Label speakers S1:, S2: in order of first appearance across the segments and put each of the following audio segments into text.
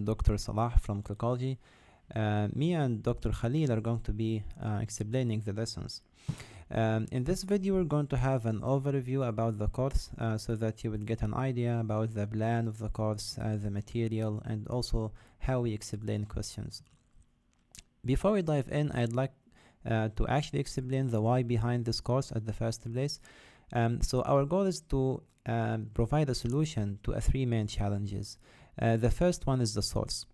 S1: Dr. Salah from Psychology. Me and Dr. Khalil are going to be explaining the lessons. In this video, we're going to have an overview about the course so that you will get an idea about the plan of the course, the material, and also how we explain questions. Before we dive in, I'd like to actually explain the why behind this course at the first place. So our goal is to provide a solution to three main challenges. The first one is the source.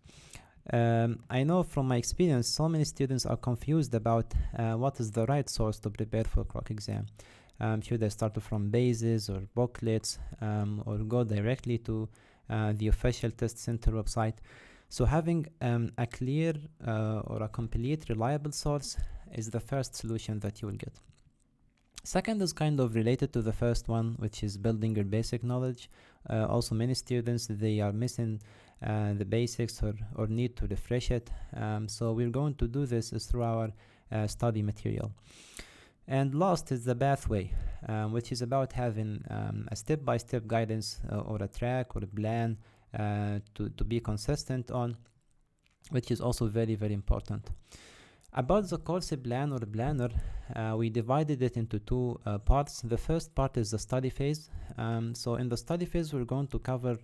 S1: I know from my experience, so many students are confused about what is the right source to prepare for CROC exam. Should I start from bases or booklets or go directly to the official test center website? So having a clear or a complete reliable source is the first solution that you will get. Second is kind of related to the first one, which is building your basic knowledge. Also, many students, they are missing the basics or need to refresh it. So we're going to do this through our study material. And last is the pathway, which is about having a step-by-step guidance or a track or a plan to be consistent on, which is also very, very important. About the course plan or planner, we divided it into two parts. The first part is the study phase. So in the study phase, we're going to cover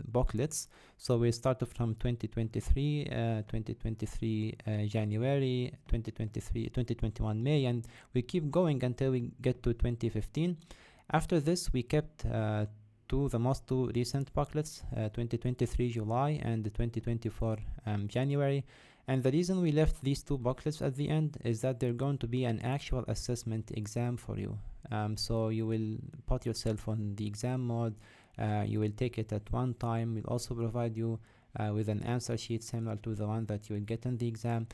S1: booklets. So we started from 2023, 2023 January, 2021 May, and we keep going until we get to 2015. After this, we kept the most two recent booklets, 2023 July and 2024 January. And the reason we left these two booklets at the end is that they're going to be an actual assessment exam for you. So you will put yourself on the exam mode. You will take it at one time. We'll also provide you with an answer sheet similar to the one that you will get in the exam.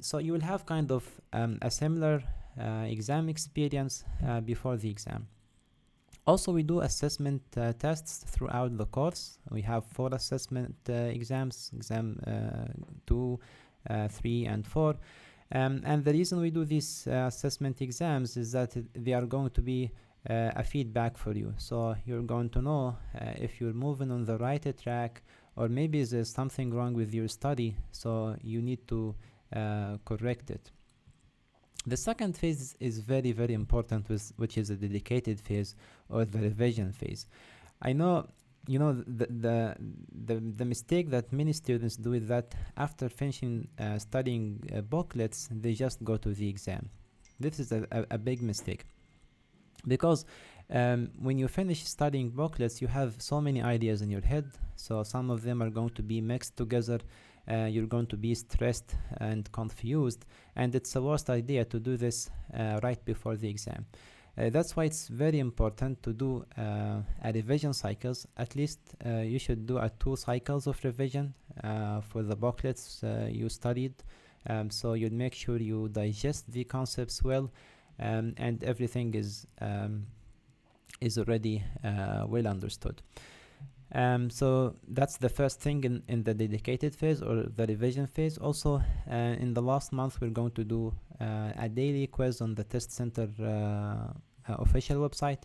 S1: So you will have kind of a similar exam experience before the exam. Also, we do assessment tests throughout the course. We have 4 assessment exams, exam 2, 3, and 4. And the reason we do these assessment exams is that they are going to be a feedback for you. So you're going to know if you're moving on the right track, or maybe there's something wrong with your study, so you need to correct it. The second phase is very, very important, which is a dedicated phase or the revision phase. I know, the mistake that many students do is that after finishing studying booklets, they just go to the exam. This is a big mistake, because when you finish studying booklets, you have so many ideas in your head. So some of them are going to be mixed together. You're going to be stressed and confused, and it's the worst idea to do this right before the exam. That's why it's very important to do a revision cycles. At least you should do 2 cycles of revision for the booklets you studied. So you'd make sure you digest the concepts well, and everything is already well understood. So that's the first thing in the dedicated phase or the revision phase. Also, in the last month, we're going to do a daily quiz on the test center official website.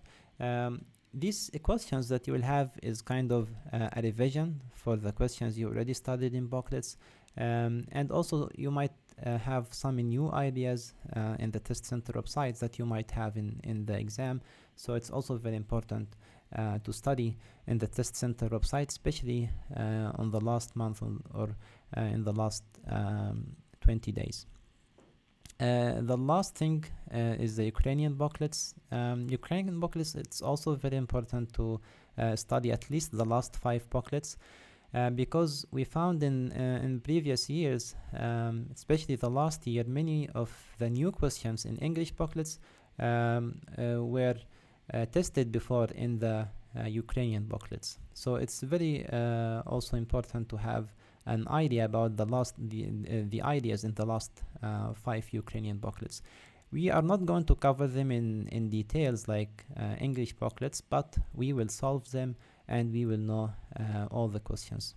S1: These questions that you will have is kind of a revision for the questions you already studied in booklets. And also, you might have some new ideas in the test center websites that you might have in the exam. So it's also very important to study in the test center website, especially on the last month or in the last 20 days. The last thing is the Ukrainian booklets. Ukrainian booklets, it's also very important to study at least the last 5 booklets, because we found in previous years, especially the last year, many of the new questions in English booklets were tested before in the Ukrainian booklets. So it's very also important to have an idea about the ideas in the last 5 Ukrainian booklets. We are not going to cover them in details like English booklets, but we will solve them and we will know all the questions.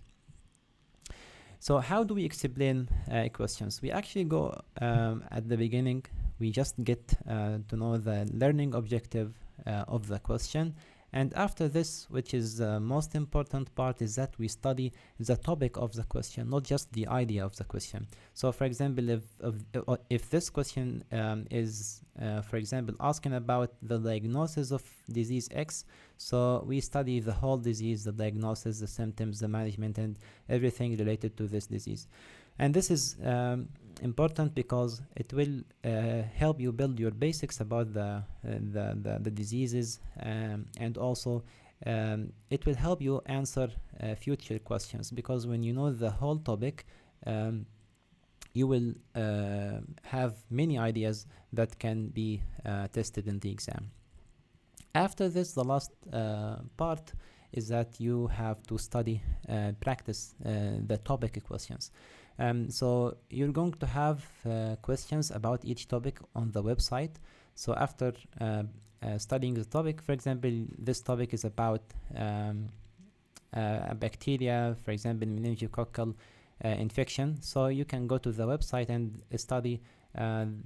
S1: So how do we explain questions? We actually go at the beginning, we just get to know the learning objective of the question, And after this, which is the most important part, is that we study the topic of the question, not just the idea of the question. So for example, if this question is, for example, asking about the diagnosis of disease X, so we study the whole disease, the diagnosis, the symptoms, the management, and everything related to this disease. And this is important because it will help you build your basics about the diseases, and also it will help you answer future questions, because when you know the whole topic, you will have many ideas that can be tested in the exam. After this, the last part is that you have to study, practice the topic questions. So you're going to have questions about each topic on the website. So after studying the topic, for example, this topic is about a bacteria, for example, meningococcal infection. So you can go to the website and study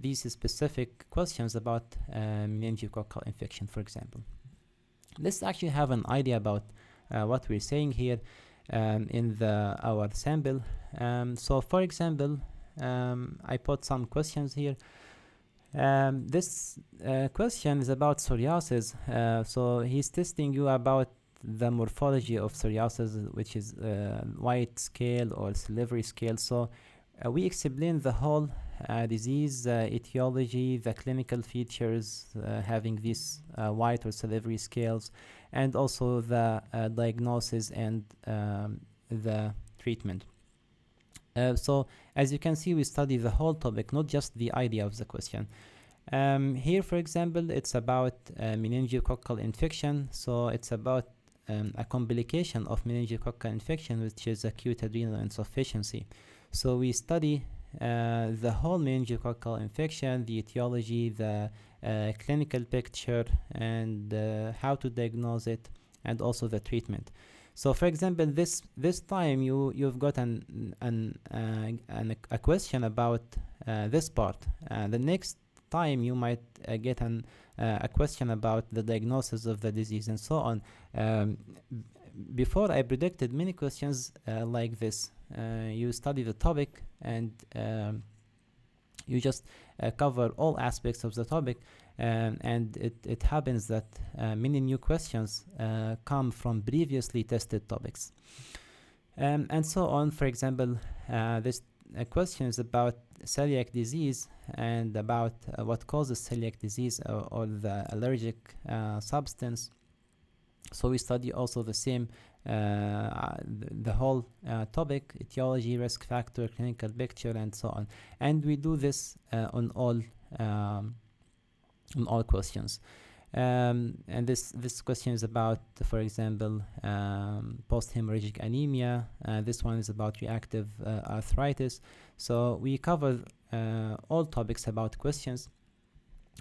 S1: these specific questions about meningococcal infection, for example. Let's actually have an idea about what we're saying here in our sample. So for example, I put some questions here. This question is about psoriasis. So he's testing you about the morphology of psoriasis, which is white scale or salivary scale. So we explain the whole disease, etiology, the clinical features having these white or salivary scales, and also the diagnosis and the treatment. So as you can see, we study the whole topic, not just the idea of the question. Here, for example, it's about meningococcal infection. So it's about a complication of meningococcal infection, which is acute adrenal insufficiency. So we study the whole meningococcal infection, the etiology, the clinical picture, and how to diagnose it, and also the treatment. So for example, this time you've got a question about this part. The next time you might get a question about the diagnosis of the disease, and so on. Before, I predicted many questions like this. You study the topic and you just cover all aspects of the topic, and it happens that many new questions come from previously tested topics, and so on. For example, this question is about celiac disease and about what causes celiac disease, or the allergic substance. So we study also the same, the whole topic: etiology, risk factor, clinical picture, and so on. And we do this on all questions. And this question is about, for example, post-hemorrhagic anemia. This one is about reactive arthritis. So we cover all topics about questions.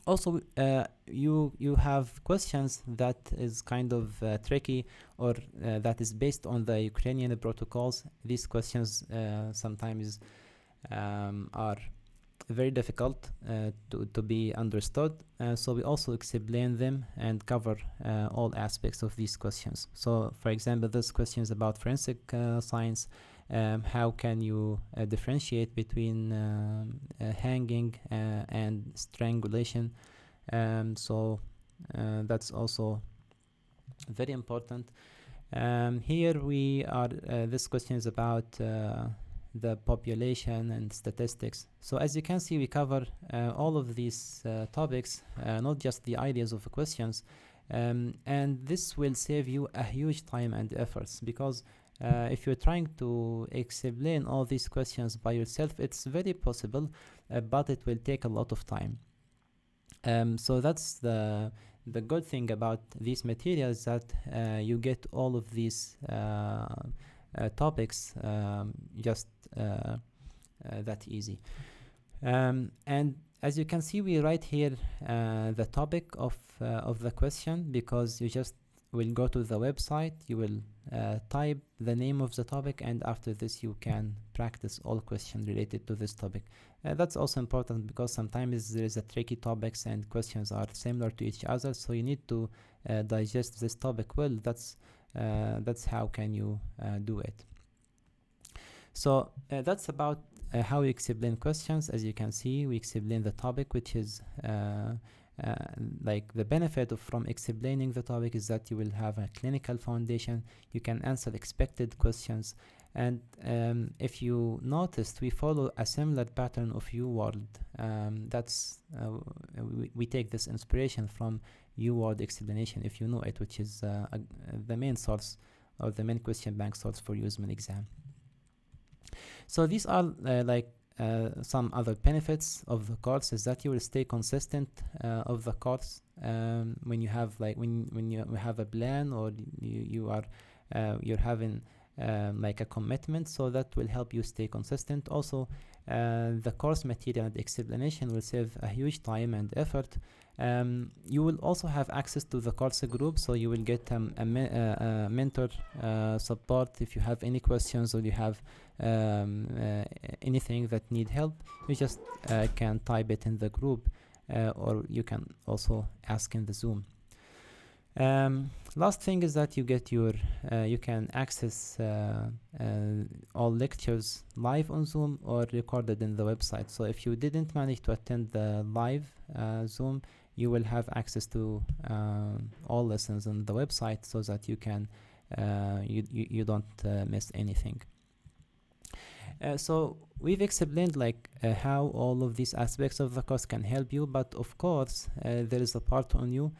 S1: Also, you have questions that is kind of tricky, or that is based on the Ukrainian protocols. These questions sometimes are very difficult to be understood. So we also explain them and cover all aspects of these questions. So, for example, this question is about forensic science. How can you differentiate between hanging and strangulation? So that's also very important. Here we are, this question is about the population and statistics. So as you can see, we cover all of these topics, not just the ideas of the questions, and this will save you a huge time and efforts, because if you're trying to explain all these questions by yourself, it's very possible, but it will take a lot of time. So that's the good thing about these materials, that you get all of these topics just that easy. And as you can see, we write here the topic of the question, because you just will go to the website, you will type the name of the topic, and after this you can practice all questions related to this topic. That's also important because sometimes there is a tricky topics and questions are similar to each other, so you need to digest this topic well. That's how can you do it. So that's about how we explain questions. As you can see, we explain the topic, which is like the benefit from explaining the topic is that you will have a clinical foundation. You can answer expected questions, and if you noticed, we follow a similar pattern of UWorld. We take this inspiration from UWorld explanation, if you know it, which is the main source or the main question bank source for USMAN exam. So these are some other benefits of the course is that you will stay consistent of the course when you have when you have a plan, or you're having like a commitment, so that will help you stay consistent. Also, the course material and explanation will save a huge time and effort. You will also have access to the course group, so you will get a mentor support if you have any questions, or you have anything that need help. You just can type it in the group, or you can also ask in the Zoom. Last thing is that you get your you can access all lectures live on Zoom or recorded in the website. So if you didn't manage to attend the live Zoom, you will have access to all lessons on the website, so that you can you don't miss anything. So we've explained how all of these aspects of the course can help you, but of course there is a part on you,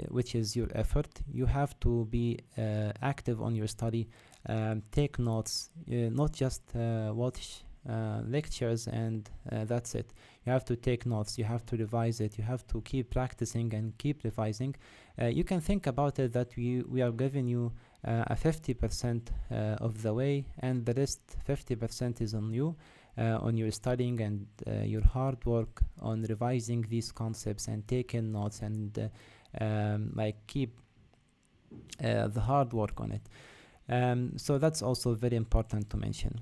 S1: which is your effort. You have to be active on your study, take notes, not just watch lectures and that's it. You have to take notes, you have to revise it, you have to keep practicing and keep revising. You can think about it that we are giving you a 50% of the way, and the rest 50% is on you, on your studying and your hard work on revising these concepts and taking notes, and keep the hard work on it. So that's also very important to mention.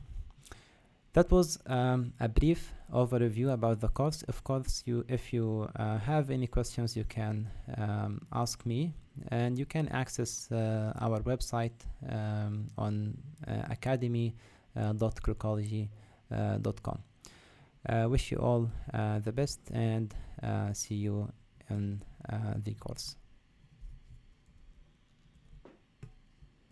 S1: That was a brief overview about the course. Of course, if you have any questions, you can ask me, and you can access our website on academy.crocology.com. Wish you all the best, and see you in the course.